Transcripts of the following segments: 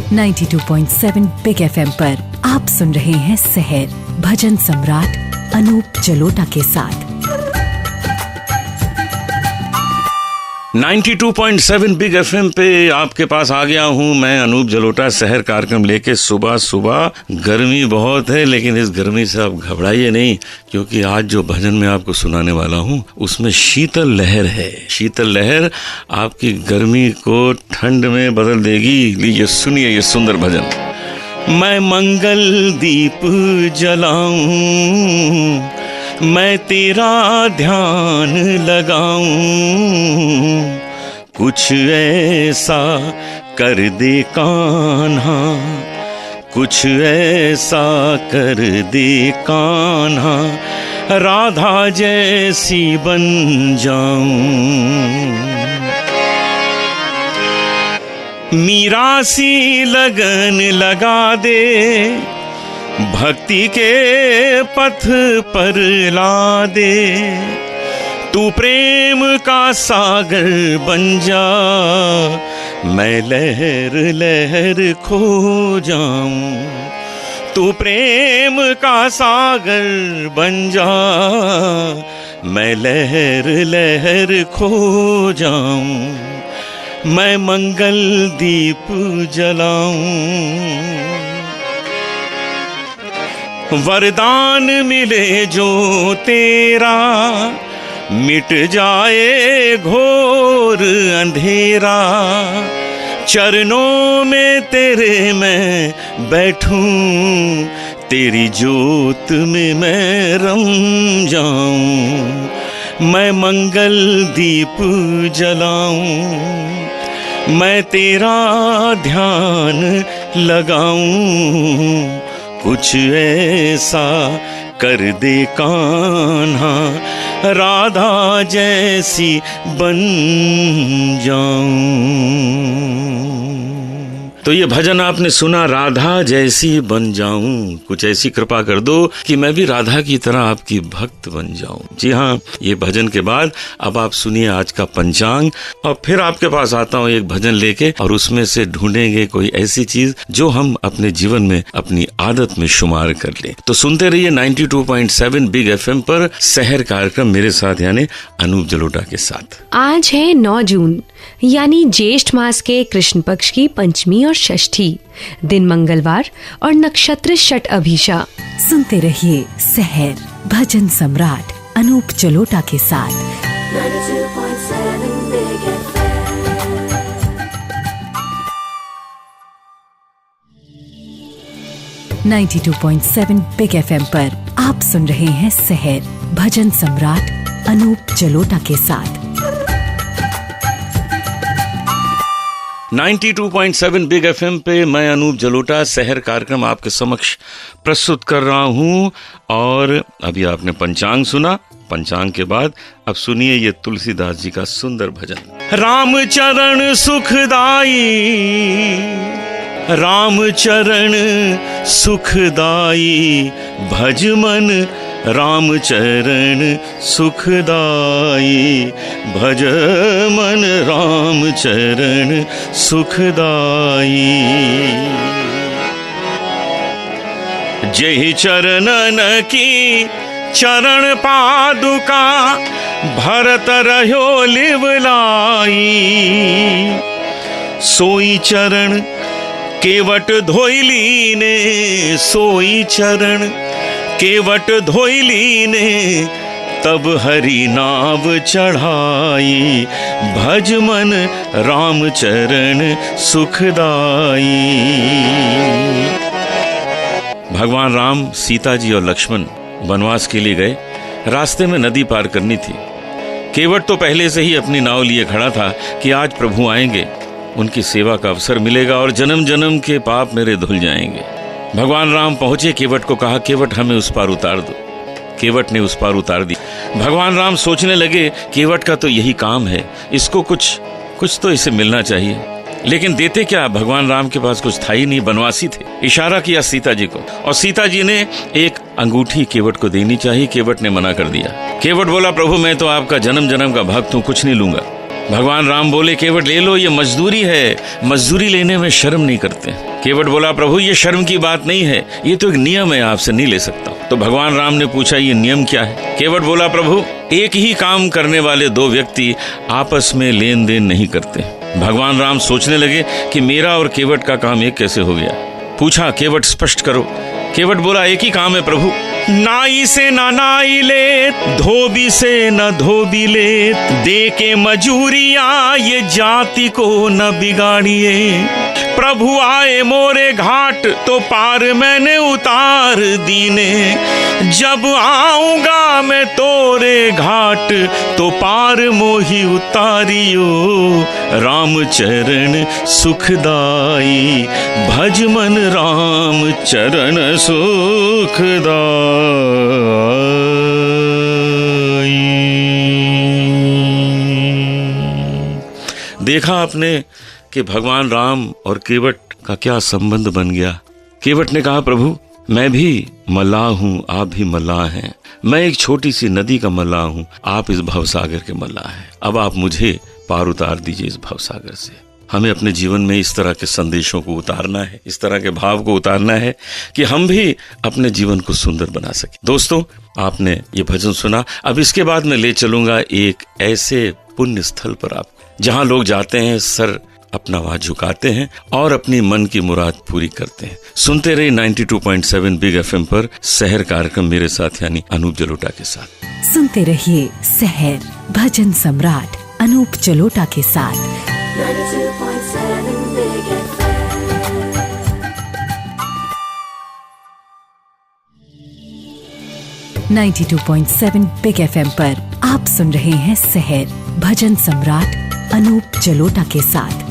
92.7 big FM पर आप सुन रहे हैं सहर भजन सम्राट अनूप जलोटा के साथ। 92.7 बिग FM पे आपके पास आ गया हूँ मैं अनूप जलोटा शहर कार्यक्रम लेके। सुबह सुबह गर्मी बहुत है, लेकिन इस गर्मी से आप घबराइए नहीं, क्योंकि आज जो भजन मैं आपको सुनाने वाला हूँ उसमें शीतल लहर है। शीतल लहर आपकी गर्मी को ठंड में बदल देगी। लीजिए सुनिए ये सुंदर भजन। मैं मंगल दीप जलाऊं, मैं तेरा ध्यान लगाऊं, कुछ ऐसा कर दे कान्हा, कुछ ऐसा कर दे कान्हा, राधा जैसी बन जाऊं। मीरा सी लगन लगा दे, भक्ति के पथ पर ला दे, तू प्रेम का सागर बन जा, मैं लहर लहर खो जाऊं। तू प्रेम का सागर बन जा, मैं लहर लहर खो जाऊं। मैं मंगल दीप जलाऊं, वरदान मिले जो तेरा, मिट जाए घोर अंधेरा, चरणों में तेरे मैं बैठूं, तेरी जोत में मैं रम जाऊं। मैं मंगल दीप जलाऊं, मैं तेरा ध्यान लगाऊं, कुछ ऐसा कर दे कान्हा, राधा जैसी बन जाऊं। तो ये भजन आपने सुना, राधा जैसी बन जाऊं, कुछ ऐसी कृपा कर दो कि मैं भी राधा की तरह आपकी भक्त बन जाऊं। जी हाँ, ये भजन के बाद अब आप सुनिए आज का पंचांग, और फिर आपके पास आता हूँ एक भजन लेके, और उसमें से ढूंढेंगे कोई ऐसी चीज जो हम अपने जीवन में अपनी आदत में शुमार कर लें। तो सुनते रहिए 92.7 बिग FM पर शहर कार्यक्रम मेरे साथ यानी अनूप जलोटा के साथ। आज है 9 जून यानी ज्येष्ठ मास के कृष्ण पक्ष की पंचमी और षष्ठी, दिन मंगलवार और नक्षत्र षट अभिषा। सुनते रहिए सहर भजन सम्राट अनूप जलोटा के साथ। 92.7 बिग FM पर आप सुन रहे हैं सहर भजन सम्राट अनूप जलोटा के साथ। 92.7 बिग FM पे मैं अनूप जलोटा शहर कार्यक्रम आपके समक्ष प्रस्तुत कर रहा हूँ। और अभी आपने पंचांग सुना, पंचांग के बाद अब सुनिए ये तुलसीदास जी का सुंदर भजन। राम चरण सुखदाई, राम चरण सुखदाई, भज मन राम चरण सुखदाई, भज मन राम चरण सुखदाई। जय चरणन की चरण पादुका, भरत रह्यो लिवलाई, सोई चरण केवट धोइली ने, सोई चरण केवट धोइली ने, तब हरि नाव चढ़ाई, भज मन राम चरण सुखदाई। भगवान राम, सीता जी और लक्ष्मण वनवास के लिए गए। रास्ते में नदी पार करनी थी। केवट तो पहले से ही अपनी नाव लिए खड़ा था कि आज प्रभु आएंगे, उनकी सेवा का अवसर मिलेगा और जन्म जन्म के पाप मेरे धुल जाएंगे। भगवान राम पहुंचे, केवट को कहा केवट हमें उस पार उतार दो। केवट ने उस पार उतार दी। भगवान राम सोचने लगे केवट का तो यही काम है, इसको कुछ तो इसे मिलना चाहिए। लेकिन देते क्या, भगवान राम के पास कुछ था ही नहीं, बनवासी थे। इशारा किया सीता जी को और सीता जी ने एक अंगूठी केवट को देनी चाहिए। केवट ने मना कर दिया। केवट बोला प्रभु मैं तो आपका जन्म जन्म का भक्त हूँ, कुछ नहीं लूंगा। भगवान राम बोले, केवट ले लो, ये मजदूरी है, मजदूरी लेने में शर्म नहीं करते। केवट बोला, प्रभु ये शर्म की बात नहीं है, ये तो एक नियम है, आपसे नहीं ले सकता। तो भगवान राम ने पूछा, ये नियम क्या है? केवट बोला, प्रभु एक ही काम करने वाले दो व्यक्ति आपस में लेन देन नहीं करते। भगवान राम सोचने लगे कि मेरा और केवट का काम एक कैसे हो गया। पूछा, केवट स्पष्ट करो। केवट बोला, एक ही काम है प्रभु, नाई से ना नाई ले, धोबी से न धोबी ले, दे के मजूरियां ये जाति को न बिगाड़िए। प्रभु आए मोरे घाट तो पार मैंने उतार दीने, जब आऊंगा मैं तोरे घाट तो पार मोही उतारियो। राम चरण सुखदाई, भज मन राम चरण सुखदाई। देखा आपने कि भगवान राम और केवट का क्या संबंध बन गया। केवट ने कहा, प्रभु मैं भी मल्लाह हूँ, आप भी मल्लाह हैं, मैं एक छोटी सी नदी का मल्लाह हूँ, आप इस भवसागर के मल्लाह हैं, अब आप मुझे पार उतार दीजिए इस भवसागर से। हमें अपने जीवन में इस तरह के संदेशों को उतारना है, इस तरह के भाव को उतारना है कि हम भी अपने जीवन को सुंदर बना सकें। दोस्तों, आपने ये भजन सुना, अब इसके बाद मैं ले चलूंगा एक ऐसे पुण्य स्थल पर आप, जहां लोग जाते हैं, सर अपना आवाज झुकाते हैं और अपनी मन की मुराद पूरी करते हैं। सुनते रहिए 92.7 बिग एफएम पर शहर कार्यक्रम मेरे साथ यानी अनूप जलोटा के साथ। सुनते रहिए शहर भजन सम्राट अनूप जलोटा के साथ। 92.7 बिग एफएम पर आप सुन रहे हैं शहर भजन सम्राट अनूप जलोटा के साथ।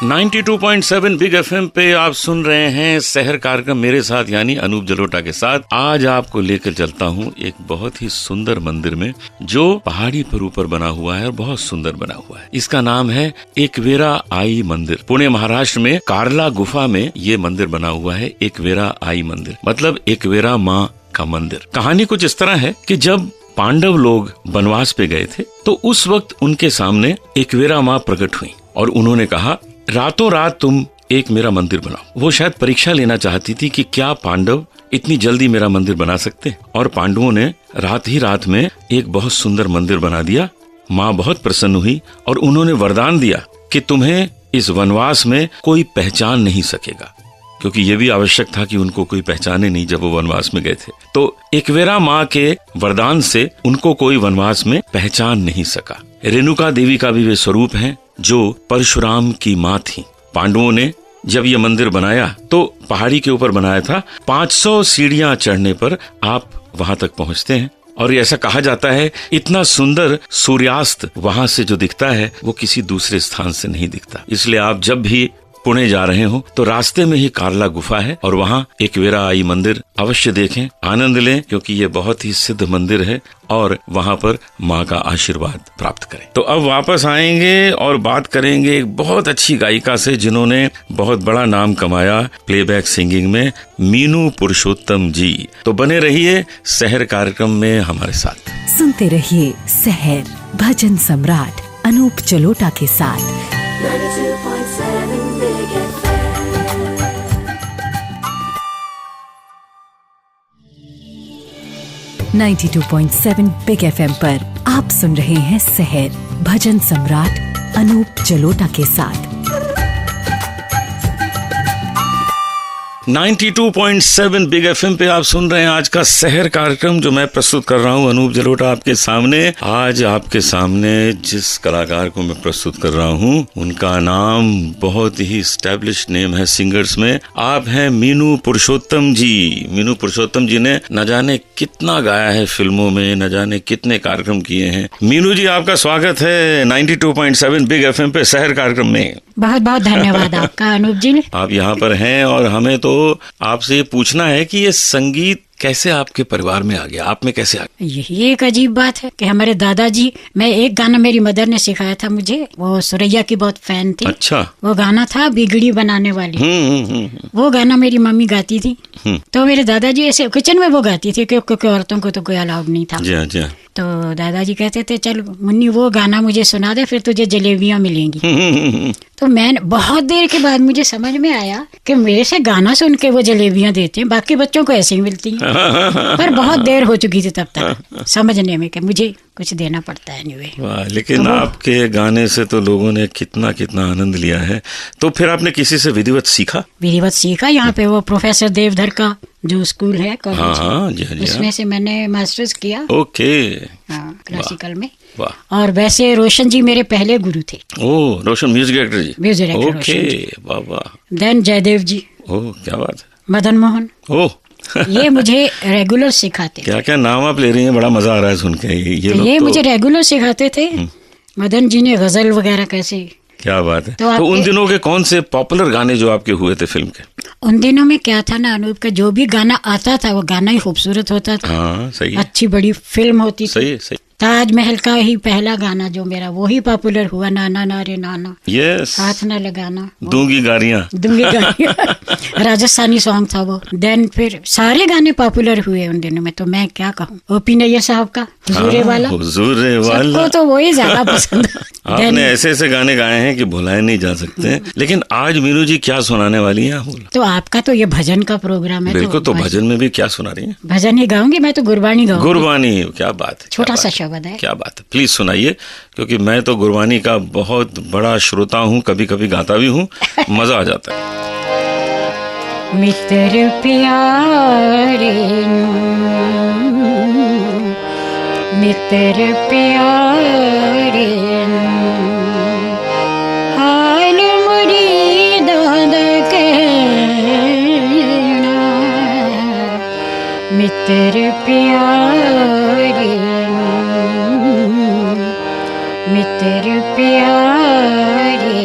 92.7 बिग एफएम पे आप सुन रहे हैं शहर कार्यक्रम मेरे साथ यानी अनूप जलोटा के साथ। आज आपको लेकर चलता हूँ एक बहुत ही सुंदर मंदिर में, जो पहाड़ी पर ऊपर बना हुआ है और बहुत सुंदर बना हुआ है। इसका नाम है एकवेरा आई मंदिर। पुणे महाराष्ट्र में कार्ला गुफा में ये मंदिर बना हुआ है। एकवेरा आई मंदिर मतलब एकवेरा माँ का मंदिर। कहानी कुछ इस तरह है कि जब पांडव लोग वनवास पे गए थे तो उस वक्त उनके सामने एकवेरा माँ प्रकट हुई और उन्होंने कहा, रातों रात तुम एक मेरा मंदिर बनाओ। वो शायद परीक्षा लेना चाहती थी कि क्या पांडव इतनी जल्दी मेरा मंदिर बना सकते हैं। और पांडवों ने रात ही रात में एक बहुत सुंदर मंदिर बना दिया। माँ बहुत प्रसन्न हुई और उन्होंने वरदान दिया कि तुम्हें इस वनवास में कोई पहचान नहीं सकेगा, क्योंकि ये भी आवश्यक था कि उनको कोई पहचाने नहीं जब वो वनवास में गए थे। तो एकवेरा माँ के वरदान से उनको कोई वनवास में पहचान नहीं सका। रेणुका देवी का भी वे स्वरूप हैं जो परशुराम की माँ थी। पांडवों ने जब ये मंदिर बनाया तो पहाड़ी के ऊपर बनाया था। 500 सीढ़ियां चढ़ने पर आप वहां तक पहुंचते हैं और ऐसा कहा जाता है इतना सुंदर सूर्यास्त वहां से जो दिखता है वो किसी दूसरे स्थान से नहीं दिखता। इसलिए आप जब भी पुणे जा रहे हो तो रास्ते में ही कार्ला गुफा है और वहाँ एकवेरा आई मंदिर अवश्य देखें, आनंद लें, क्योंकि ये बहुत ही सिद्ध मंदिर है और वहाँ पर माँ का आशीर्वाद प्राप्त करें। तो अब वापस आएंगे और बात करेंगे एक बहुत अच्छी गायिका से जिन्होंने बहुत बड़ा नाम कमाया प्लेबैक सिंगिंग में, मीनू पुरुषोत्तम जी। तो बने रहिए शहर कार्यक्रम में हमारे साथ। सुनते रहिए शहर भजन सम्राट अनूप जलोटा के साथ। 92.7 बिग एफएम पर आप सुन रहे हैं शहर भजन सम्राट अनूप जलोटा के साथ। 92.7 बिग एफएम पे आप सुन रहे हैं आज का शहर कार्यक्रम जो मैं प्रस्तुत कर रहा हूं अनूप जलोटा आपके सामने। आज आपके सामने जिस कलाकार को मैं प्रस्तुत कर रहा हूं उनका नाम बहुत ही एस्टैब्लिश्ड नेम है सिंगर्स में। आप हैं मीनू पुरुषोत्तम जी। मीनू पुरुषोत्तम जी ने न जाने कितना गाया है फिल्मों में, न जाने कितने कार्यक्रम किए हैं। मीनू जी आपका स्वागत है 92.7 बिग एफएम पे शहर कार्यक्रम में। बहुत बहुत धन्यवाद आपका अनूप जी। आप यहाँ पर हैं और हमें तो आपसे ये पूछना है कि ये संगीत कैसे आपके परिवार में आ गया, आप में कैसे आ गया? यही एक अजीब बात है कि हमारे दादाजी, मैं एक गाना मेरी मदर ने सिखाया था मुझे, वो सुरैया की बहुत फैन थी। अच्छा। वो गाना था बिगड़ी बनाने वाली। वो गाना मेरी मम्मी गाती थी, तो मेरे दादाजी ऐसे किचन में वो गाती थी क्योंकि औरतों को तो कोई अलाउड नहीं था। जी हाँ, जी हाँ। तो दादाजी कहते थे चल मुन्नी वो गाना मुझे सुना दे, फिर तुझे जलेबियां मिलेंगी। तो मैं बहुत देर के बाद मुझे समझ में आया कि मेरे से गाना सुन के वो जलेबियां देते हैं, बाकी बच्चों को ऐसे ही मिलती हैं। पर बहुत देर हो चुकी थी तब तक समझने में कि मुझे कुछ देना पड़ता है। anyway। वाह, लेकिन तो आपके गाने से तो लोगों ने कितना कितना आनंद लिया है। तो फिर आपने किसी से विधिवत सीखा? विधिवत सीखा यहाँ पे वो प्रोफेसर देवधर का जो स्कूल है कॉलेज, हाँ, जी हाँ, उसमें से मैंने मास्टर्स किया। ओके। हाँ, क्लासिकल में। वाह। और वैसे रोशन जी मेरे पहले गुरु थे। ओह, रोशन म्यूजिक डायरेक्टर जी। म्यूजिक डायरेक्टर ओके, वाह वाह। देन जयदेव जी। ओह, क्या बात है। मदन मोहन। ओह ये मुझे रेगुलर सिखाते। क्या क्या नाम आप ले रही हैं, बड़ा मजा आ रहा है सुन के। ये मुझे रेगुलर सिखाते थे। मदन जी ने गजल वगैरह कैसे। क्या बात है। तो उन दिनों के कौन से पॉपुलर गाने जो आपके हुए थे फिल्म के? उन दिनों में क्या था ना अनूप का, जो भी गाना आता था वो गाना ही खूबसूरत होता था। हाँ, सही है। अच्छी बड़ी फिल्म होती थी। सही सही। ताजमहल का ही पहला गाना जो मेरा, वो ही पॉपुलर हुआ, नाना नारे नाना। यस। हाथ न लगाना। दूंगी गाड़ियाँ। दूंगी गाड़ियाँ। राजस्थानी सॉन्ग था वो। देन फिर सारे गाने पॉपुलर हुए उन दिनों में, तो मैं क्या कहूँ। ओपी नैयर साहब का हुजूरे वाला। हुजूरे वाला। सबको तो वही ज्यादा पसंद है। आपने ऐसे ऐसे गाने गाए हैं कि भुलाए नहीं जा सकते। लेकिन आज मीनू जी क्या सुनाने वाली हैं? तो आपका तो ये भजन का प्रोग्राम है। बिल्कुल, तो भजन में भी क्या सुना रही हैं? भजन ही गाऊंगी मैं तो, गुरबानी गाऊंगी। गुरबानी, क्या बात है। छोटा सा शब्द है। क्या बात है, प्लीज सुनाइए, क्योंकि मैं तो गुरबानी का बहुत बड़ा श्रोता हूँ, कभी कभी गाता भी हूँ, मजा आ जाता है। मित्र प्यारे मित्र प्यारे हाल मुरी दादा कहना, मित्र प्यारे मित्र प्यारे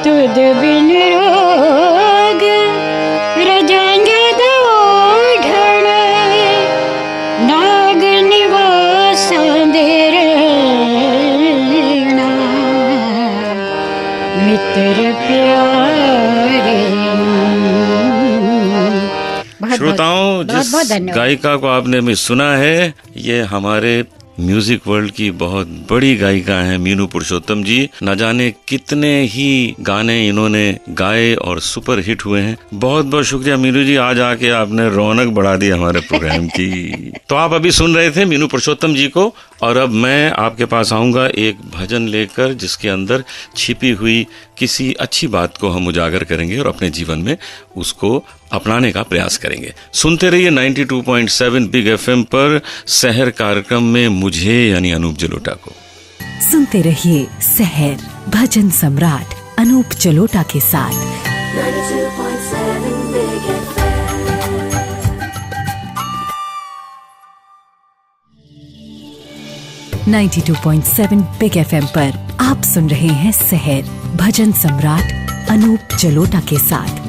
तुद बिन रोग रजंग ढण नाग निवास देर मित्र प्यारे। श्रोताओं, जिस गायिका को आपने अभी सुना है, ये हमारे म्यूजिक वर्ल्ड की बहुत बड़ी गायिका है मीनू पुरुषोत्तम जी। न जाने कितने ही गाने इन्होंने गाए और सुपर हिट हुए हैं। बहुत बहुत शुक्रिया मीनू जी, आज आके आपने रौनक बढ़ा दी हमारे प्रोग्राम की। तो आप अभी सुन रहे थे मीनू पुरुषोत्तम जी को, और अब मैं आपके पास आऊंगा एक भजन लेकर, जिसके अंदर छिपी हुई किसी अच्छी बात को हम उजागर करेंगे और अपने जीवन में उसको अपनाने का प्रयास करेंगे। सुनते रहिए 92.7 बिग एफएम पर सहर कार्यक्रम में मुझे यानी अनूप जलोटा को। सुनते रहिए सहर भजन सम्राट अनूप जलोटा के साथ 92.7 बिग एफएम। 92.7 बिग एफएम पर आप सुन रहे हैं सहर भजन सम्राट अनूप जलोटा के साथ।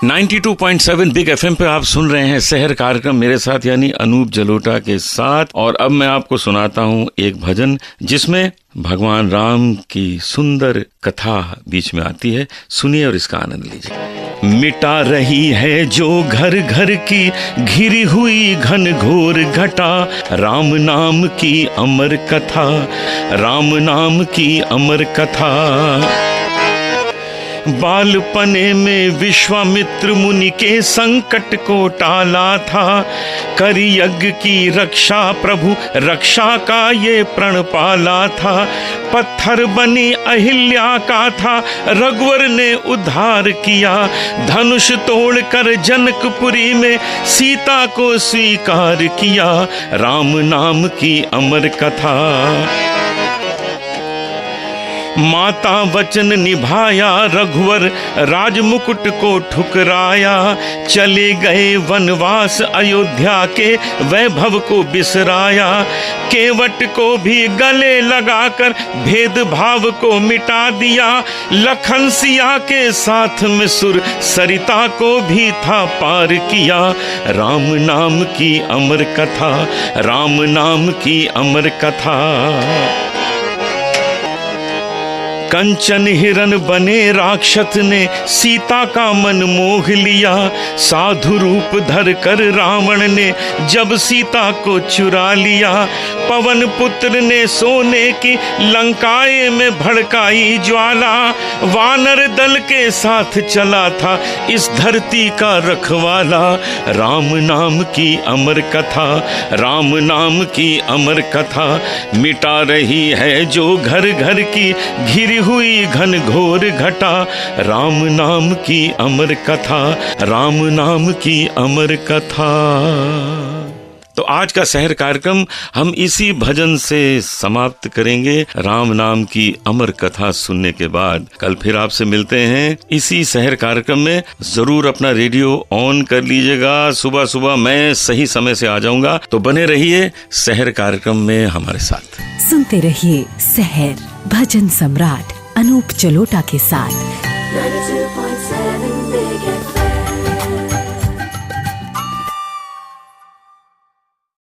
92.7 बिग एफएम पे आप सुन रहे हैं शहर कार्यक्रम मेरे साथ यानी अनूप जलोटा के साथ। और अब मैं आपको सुनाता हूँ एक भजन जिसमें भगवान राम की सुंदर कथा बीच में आती है। सुनिए और इसका आनंद लीजिए। मिटा रही है जो घर घर की घिरी हुई घन घोर घटा, राम नाम की अमर कथा, राम नाम की अमर कथा। बालपने में विश्वामित्र मुनि के संकट को टाला था, कर यज्ञ की रक्षा प्रभु रक्षा का ये प्रण पाला था। पत्थर बनी अहिल्या का था रघुवर ने उद्धार किया, धनुष तोड़कर जनकपुरी में सीता को स्वीकार किया, राम नाम की अमर कथा। माता वचन निभाया, रघुवर राजमुकुट को ठुकराया। चले गए वनवास अयोध्या के, वैभव को बिसराया। केवट को भी गले लगाकर भेदभाव को मिटा दिया। लखन सिया के साथ में सुर सरिता को भी था पार किया। राम नाम की अमर कथा, राम नाम की अमर कथा। कंचन हिरन बने राक्षस ने सीता का मन मोह लिया। साधु रूप धर कर रावण ने जब सीता को चुरा लिया। पवन पुत्र ने सोने की लंकाए में भड़काई ज्वाला। वानर दल के साथ चला था इस धरती का रखवाला। राम नाम की अमर कथा, राम नाम की अमर कथा। मिटा रही है जो घर घर की घिरी हुई घन घोर घटा। राम नाम की अमर कथा, राम नाम की अमर कथा। तो आज का शहर कार्यक्रम हम इसी भजन से समाप्त करेंगे। राम नाम की अमर कथा सुनने के बाद कल फिर आपसे मिलते हैं इसी शहर कार्यक्रम में। जरूर अपना रेडियो ऑन कर लीजिएगा। सुबह सुबह मैं सही समय से आ जाऊंगा, तो बने रहिए शहर कार्यक्रम में हमारे साथ। सुनते रहिए शहर भजन सम्राट अनूप जलोटा के साथ।